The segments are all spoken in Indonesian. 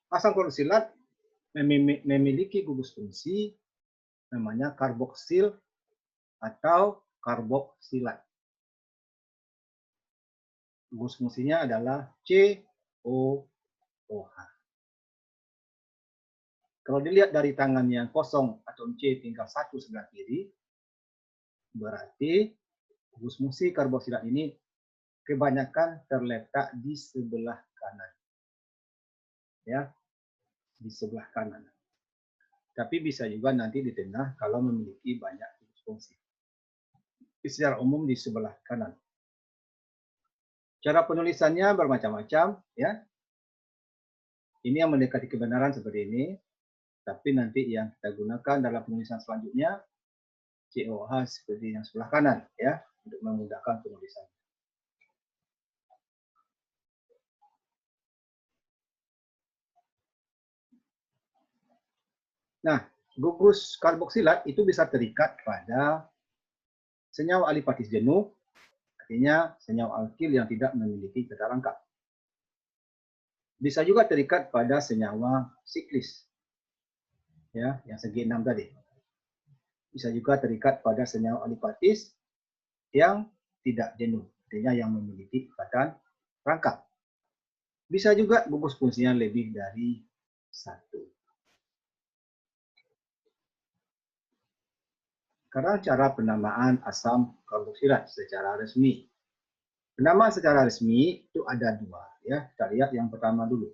Asam karboksilat memiliki gugus fungsi namanya karboksil atau karboksilat. Gugus fungsinya adalah COOH. Kalau dilihat dari tangan yang kosong atom C tinggal satu sebelah kiri, berarti gugus fungsi karboksilat ini kebanyakan terletak di sebelah kanan. Ya, di sebelah kanan. Tapi bisa juga nanti di tengah kalau memiliki banyak gugus fungsi. Secara umum di sebelah kanan. Cara penulisannya bermacam-macam, ya. Ini yang mendekati kebenaran seperti ini, tapi nanti yang kita gunakan dalam penulisan selanjutnya COH seperti yang sebelah kanan, ya, untuk memudahkan penulisan. Nah, gugus karboksilat itu bisa terikat pada senyawa alipatis jenuh, artinya senyawa alkil yang tidak memiliki kata lengkap. Bisa juga terikat pada senyawa siklis, ya, yang segi 6 tadi. Bisa juga terikat pada senyawa alipatis yang tidak jenuh, artinya yang memiliki ikatan rangkap. Bisa juga gugus fungsinya lebih dari satu. Sekarang cara penamaan asam karboksilat secara resmi. Penamaan secara resmi itu ada dua, ya. Kita lihat yang pertama dulu.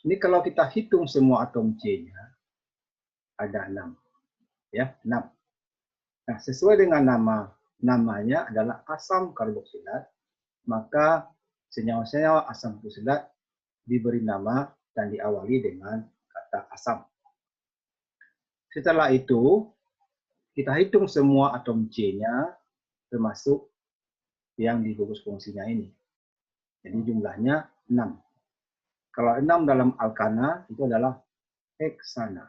Ini kalau kita hitung semua atom C-nya, ada 6. Ya, 6. Nah, sesuai dengan namanya adalah asam karboksilat, maka senyawa-senyawa asam karboksilat diberi nama dan diawali dengan kata asam. Setelah itu, kita hitung semua atom C-nya, termasuk yang di gugus fungsinya ini. Jadi jumlahnya 6. Kalau 6 dalam alkana itu adalah heksana.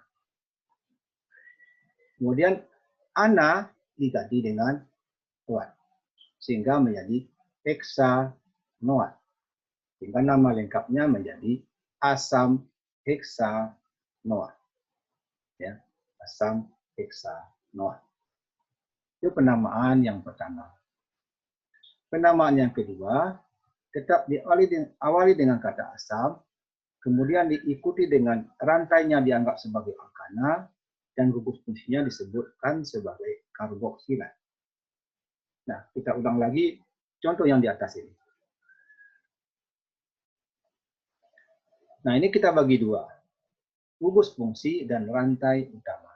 Kemudian ana diganti dengan noat, sehingga menjadi heksanoat. Sehingga nama lengkapnya menjadi asam heksanoat. Ya, asam heksanoat. Itu penamaan yang pertama. Penamaan yang kedua, tetap diawali dengan kata asam, kemudian diikuti dengan rantainya dianggap sebagai alkana, dan gugus fungsinya disebutkan sebagai karboksilat. Nah, kita ulang lagi contoh yang di atas ini. Nah, ini kita bagi dua. Gugus fungsi dan rantai utama.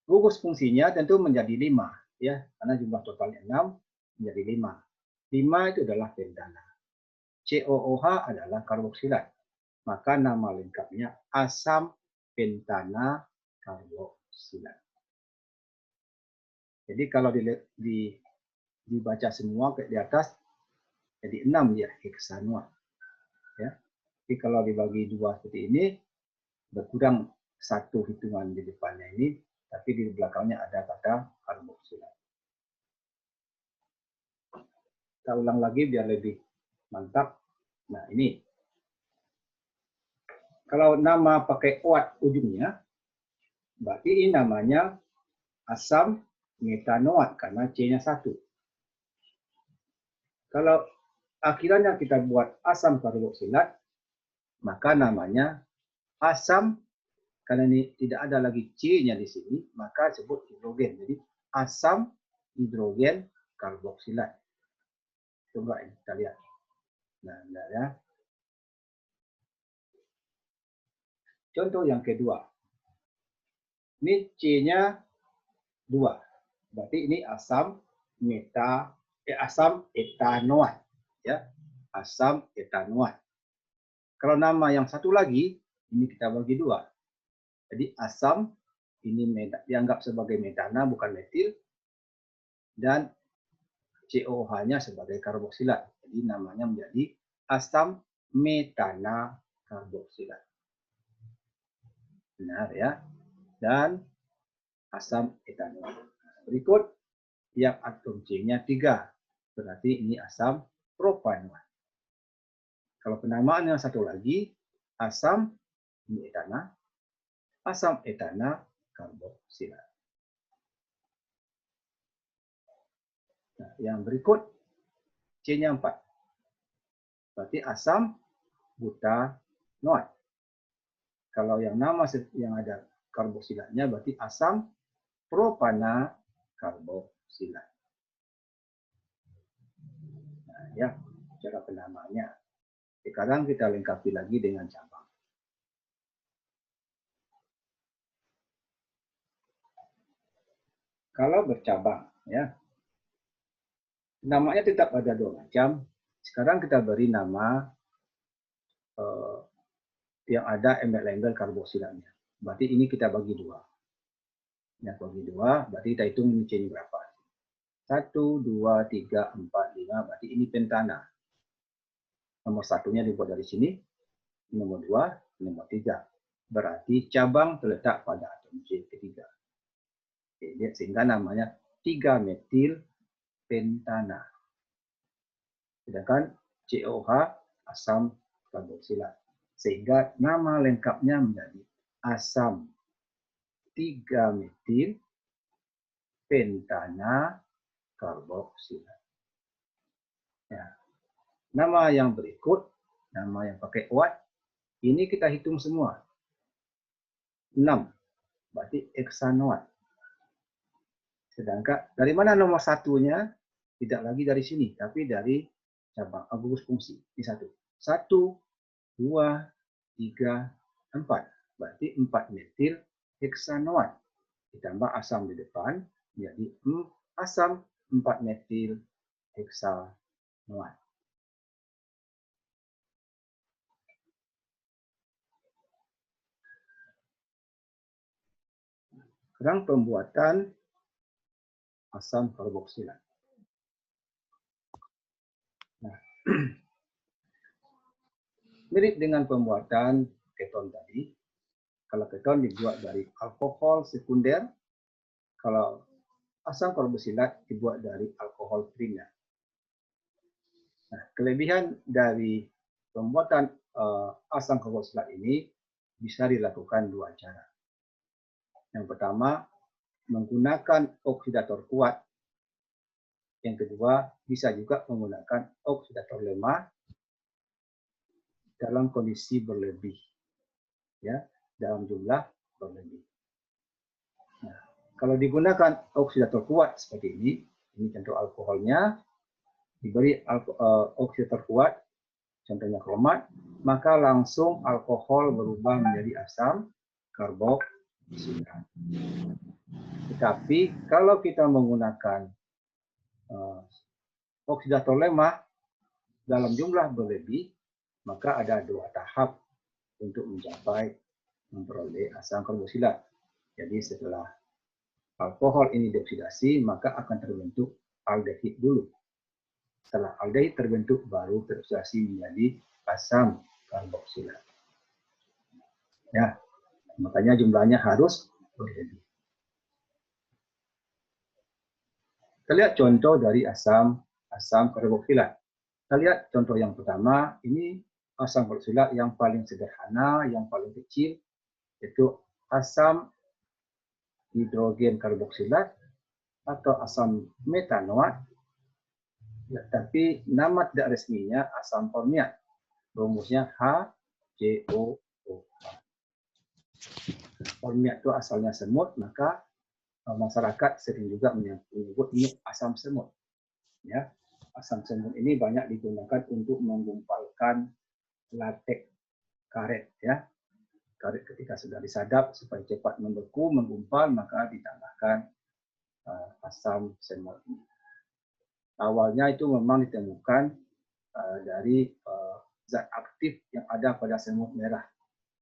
Gugus fungsinya tentu menjadi 5, ya, karena jumlah totalnya 6 menjadi 5. 5 itu adalah pentana. COOH adalah karboksilat. Maka nama lengkapnya asam pentana karboksilat. Jadi kalau dibaca semua di atas, jadi 6 ya, heksanoat. Ya. Jadi kalau dibagi dua seperti ini, berkurang satu hitungan di depannya ini, tapi di belakangnya ada kata karboksilat. Kita ulang lagi biar lebih mantap. Nah, ini. Kalau nama pakai oat ujungnya, berarti ini namanya asam metanoat karena C-nya 1. Kalau akhirannya kita buat asam karboksilat, maka namanya asam, karena ini tidak ada lagi C-nya di sini, maka disebut hidrogen. Jadi asam hidrogen karboksilat. Coba ini kita lihat. Nah, ya. Contoh yang kedua. Ini C-nya 2. Berarti ini asam asam etanoat, ya. Asam etanoat. Kalau nama yang satu lagi, ini kita bagi 2. Jadi asam ini dianggap sebagai metana bukan metil, dan COH-nya sebagai karboksilat. Jadi namanya menjadi asam metana karboksilat. Benar ya. Dan asam etanoat. Berikut yang atom C-nya 3. Berarti ini asam propanoat. Kalau penamaan yang satu lagi, asam etana, asam etana karboksilat. Nah, yang berikut C-nya 4. Berarti asam butanoat. Kalau yang nama yang ada karboksilatnya berarti asam propana karboksilat. Nah, ya, cara penamaannya. Sekarang kita lengkapi lagi dengan cabang. Kalau bercabang, ya, namanya tetap ada 2 macam. Sekarang kita beri nama yang ada embel-embel karboksilatnya. Berarti ini kita bagi 2. Yang bagi 2, berarti kita hitung ini C-nya berapa. 1, 2, 3, 4, 5, berarti ini pentana. Nomor 1-nya dibuat dari sini, nomor 2, nomor 3. Berarti cabang terletak pada atom C ketiga. Sehingga namanya 3-metil pentana. Sedangkan COH asam karboksilat. Sehingga nama lengkapnya menjadi asam 3-metil pentana karboksilat. Ya. Nama yang berikut, nama yang pakai OAT, ini kita hitung semua. 6, berarti heksanoat. Sedangkan dari mana nomor 1-nya? Tidak lagi dari sini, tapi dari cabang gugus fungsi. Ini 1. 1, 2, 3, 4. Berarti 4 metil heksanoat. Ditambah asam di depan, jadi asam 4 metil heksanoat. Sekarang pembuatan asam karboksilat. Nah, mirip dengan pembuatan keton tadi. Kalau keton dibuat dari alkohol sekunder, kalau asam karboksilat dibuat dari alkohol primer. Nah, kelebihan dari pembuatan asam karboksilat ini bisa dilakukan 2 cara. Yang pertama, menggunakan oksidator kuat. Yang kedua, bisa juga menggunakan oksidator lemah dalam kondisi berlebih, ya, dalam jumlah berlebih. Nah, kalau digunakan oksidator kuat seperti ini contoh alkoholnya, diberi oksidator kuat, contohnya kromat, maka langsung alkohol berubah menjadi asam karboksilat. Tetapi kalau kita menggunakan oksidator lemah dalam jumlah berlebih, maka ada 2 tahap untuk mencapai memperoleh asam karboksilat. Jadi setelah alkohol ini dioksidasi, maka akan terbentuk aldehid dulu. Setelah aldehid terbentuk, baru teroksidasi menjadi asam karboksilat. Ya, makanya jumlahnya harus berlebih. Kita lihat contoh dari asam karboksilat. Kita lihat contoh yang pertama, ini asam karboksilat yang paling sederhana, yang paling kecil, yaitu asam hidrogen karboksilat atau asam metanoat. Ya, tapi nama tidak resminya asam formiat. Rumusnya HCOO. Formiat itu asalnya semut, maka masyarakat sering juga menyebut ini asam semut. Ya, asam semut ini banyak digunakan untuk menggumpalkan latek karet, ya. Karet ketika sudah disadap supaya cepat membeku, menggumpal, maka ditambahkan asam semut. Awalnya itu memang ditemukan dari zat aktif yang ada pada semut merah,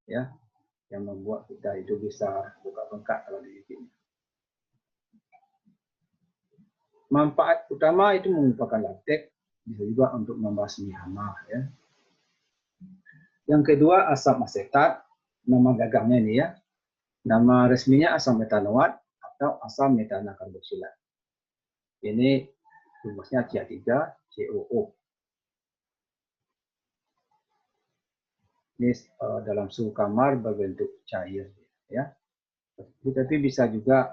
ya, yang membuat kita itu bisa buka bengkak kalau digigit. Manfaat utama itu mengumpulkan latek, bisa juga untuk membasmi hama, ya. Yang kedua, asam asetat, nama gagangnya ini, ya. Nama resminya asam metanoat atau asam metana karboksilat. Ini rumusnya CH3COO. Ini dalam suhu kamar berbentuk cair, ya. Tapi bisa juga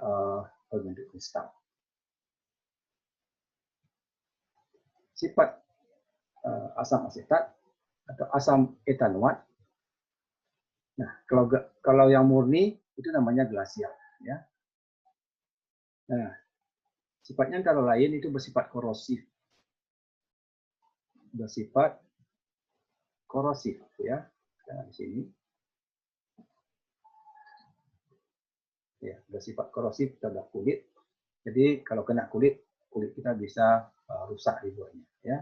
berbentuk kristal. Sifat asam asetat atau asam etanoat. Nah, kalau yang murni itu namanya glasial, ya. Nah, sifatnya kalau lain itu bersifat korosif. Bersifat korosif, ya. Nah, di sini. Ya, bersifat korosif terhadap kulit. Jadi kalau kena kulit kita bisa rusak dibuatnya, ya.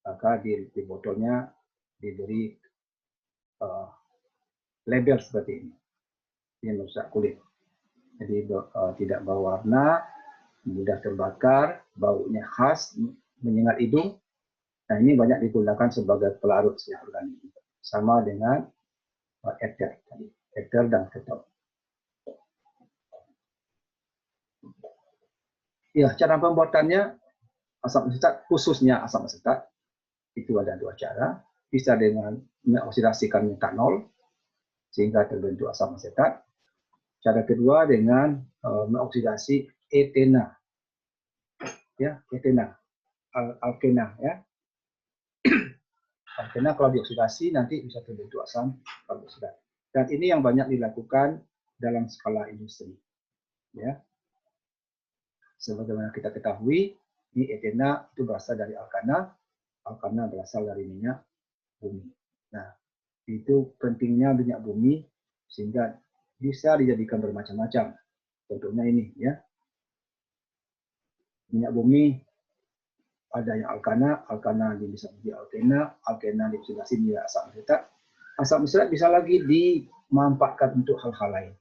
Maka di botolnya diberi label seperti ini. Ini merusak kulit. Jadi tidak berwarna, mudah terbakar, baunya khas, menyengat hidung. Nah, ini banyak digunakan sebagai pelarut senyawa organik. Sama dengan ether tadi, ether dan ketol. Ya, cara pembuatannya asam asetat, khususnya asam asetat, itu ada dua cara. Bisa dengan mengoksidasikan metanol sehingga terbentuk asam asetat. Cara kedua dengan mengoksidasi etena, ya, etena, alkena, ya. Alkena kalau dioksidasi nanti bisa terbentuk asam karbohidrat. Dan ini yang banyak dilakukan dalam skala industri, ya. Sebagaimana kita ketahui, ini etena itu berasal dari alkana, alkana berasal dari minyak bumi. Nah, itu pentingnya minyak bumi sehingga bisa dijadikan bermacam-macam. Contohnya ini, ya. Minyak bumi ada yang alkana bisa menjadi alkena dioksidasi menjadi asam asetat. Asam asetat bisa lagi dimanfaatkan untuk hal-hal lain.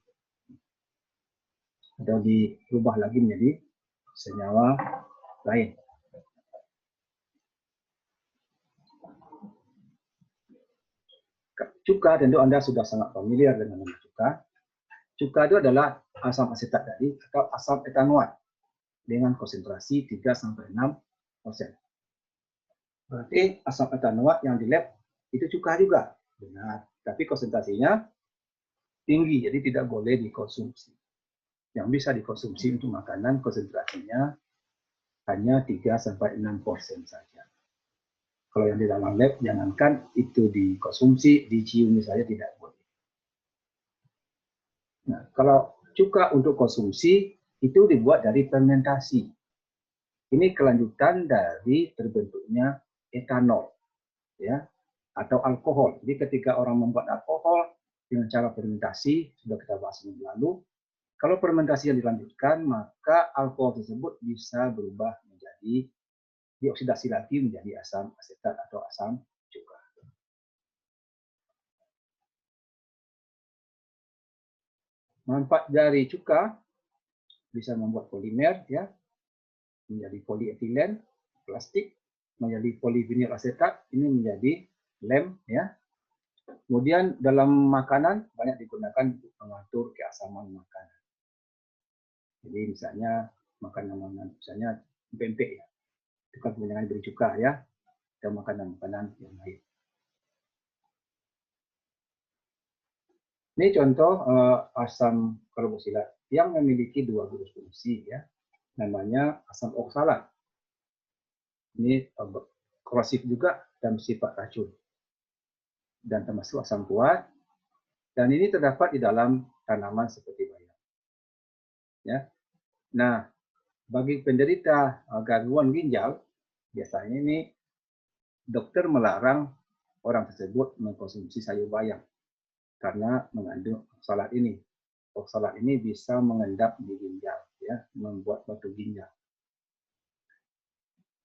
Atau dirubah lagi menjadi senyawa lain. Cuka, tentu Anda sudah sangat familiar dengan nama cuka. Cuka itu adalah asam asetat tadi atau asam etanoat dengan konsentrasi 3-6%. Berarti asam etanoat yang di lab itu cuka juga. Benar. Tapi konsentrasinya tinggi, jadi tidak boleh dikonsumsi. Yang bisa dikonsumsi untuk makanan konsentrasinya hanya 3-6% saja. Kalau yang di dalam lab, jangankan itu dikonsumsi, dicium saja tidak boleh. Nah, kalau cuka untuk konsumsi itu dibuat dari fermentasi. Ini kelanjutan dari terbentuknya etanol, ya, atau alkohol. Jadi ketika orang membuat alkohol dengan cara fermentasi, sudah kita bahas minggu lalu, kalau fermentasi yang dilanjutkan, maka alkohol tersebut bisa berubah menjadi dioksidasi lagi menjadi asam asetat atau asam cuka. Manfaat dari cuka bisa membuat polimer, ya, menjadi polietilen, plastik, menjadi polivinyl asetat, ini menjadi lem, ya. Kemudian dalam makanan banyak digunakan untuk mengatur keasaman makanan. Jadi misalnya makanan misalnya pempek, ya, itu kan jangan beri cuka, ya, atau makanan-makanan yang lain. Ini contoh asam karboksilat yang memiliki dua guru fungsi, ya, namanya asam oksalat. Ini korosif juga dan bersifat racun dan termasuk asam kuat. Dan ini terdapat di dalam tanaman seperti bayam. Ya. Nah, bagi penderita gangguan ginjal, biasanya ini dokter melarang orang tersebut mengkonsumsi sayur bayam karena mengandung oksalat ini. Oksalat ini bisa mengendap di ginjal, ya, membuat batu ginjal.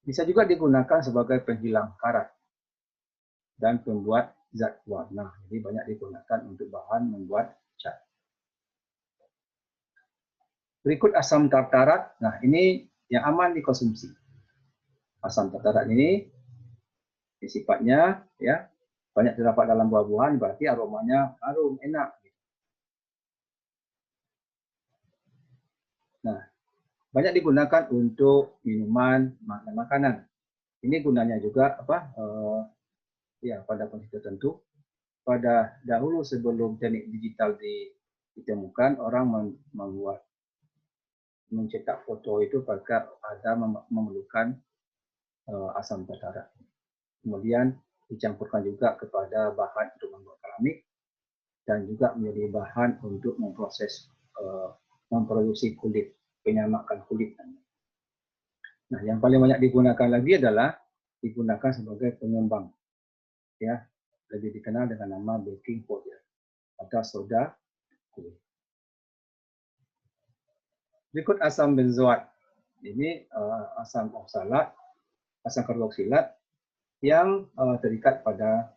Bisa juga digunakan sebagai penghilang karat dan pembuat zat warna. Jadi banyak digunakan untuk bahan membuat cat. Berikut asam tartarat. Nah, ini yang aman dikonsumsi. Asam tartarat ini sifatnya, ya, banyak terdapat dalam buah-buahan, berarti aromanya harum, enak. Nah, banyak digunakan untuk minuman, makanan. Ini gunanya juga apa? Ya, pada kondisi tertentu pada dahulu sebelum teknik digital ditemukan, orang mencetak foto itu pakai ada memerlukan asam tartarat. Kemudian dicampurkan juga kepada bahan untuk membuat keramik dan juga menjadi bahan untuk memproduksi kulit, penyamakan kulit. Nah, yang paling banyak digunakan lagi adalah digunakan sebagai pengembang, ya, lebih dikenal dengan nama baking powder atau soda kulit. Berikut asam benzoat. Ini asam oksalat, asam karboksilat yang terikat pada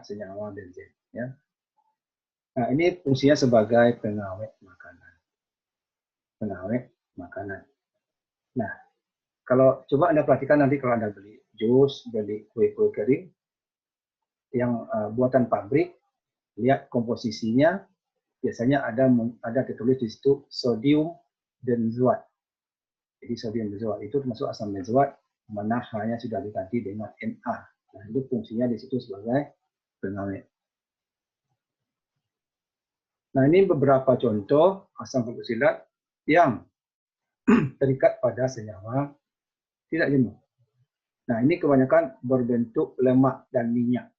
senyawa benzen. Ya. Nah, ini fungsinya sebagai pengawet makanan. Pengawet makanan. Nah, kalau coba Anda perhatikan nanti kalau Anda beli jus, beli kue-kue kering yang buatan pabrik, lihat komposisinya, biasanya ada tertulis di situ sodium benzoat. Jadi sodium benzoat itu termasuk asam benzoat, mana hanya sudah diganti dengan Na. Nah, itu fungsinya di situ sebagai pengawet. Nah, ini beberapa contoh asam karboksilat yang terikat pada senyawa tidak jenuh. Nah, ini kebanyakan berbentuk lemak dan minyak.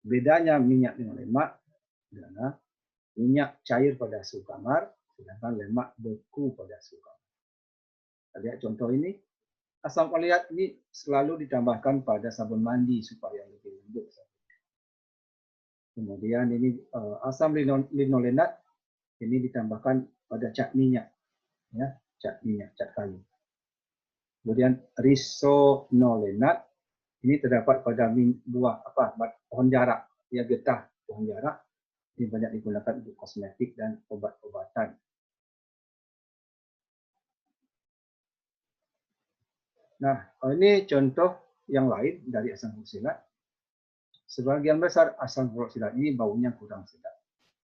Bedanya minyak dengan lemak adalah minyak cair pada suhu kamar, sedangkan lemak beku pada suhu kamar. Lihat contoh ini, asam oleat ini selalu ditambahkan pada sabun mandi supaya lebih lembut. Kemudian ini asam linolenat ini ditambahkan pada cat minyak, ya, cat minyak, cat kayu. Kemudian risonolenat ini terdapat pada buah pohon jarak, ya, getah pohon jarak. Ini banyak digunakan untuk kosmetik dan obat-obatan. Nah, ini contoh yang lain dari asam karboksilat. Sebagian besar asam karboksilat ini baunya kurang sedap.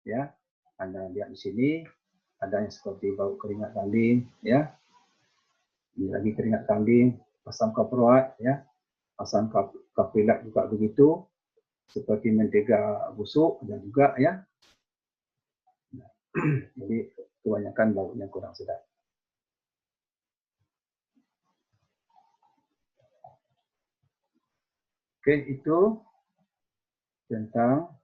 Ya, Anda lihat di sini ada yang seperti bau keringat kambing, ya. Ini lagi keringat kambing, asam kaproat, ya. Asam kaprilat juga begitu, seperti mentega busuk dan juga, ya. Jadi kebanyakan baunya kurang sedap. Oke, itu tentang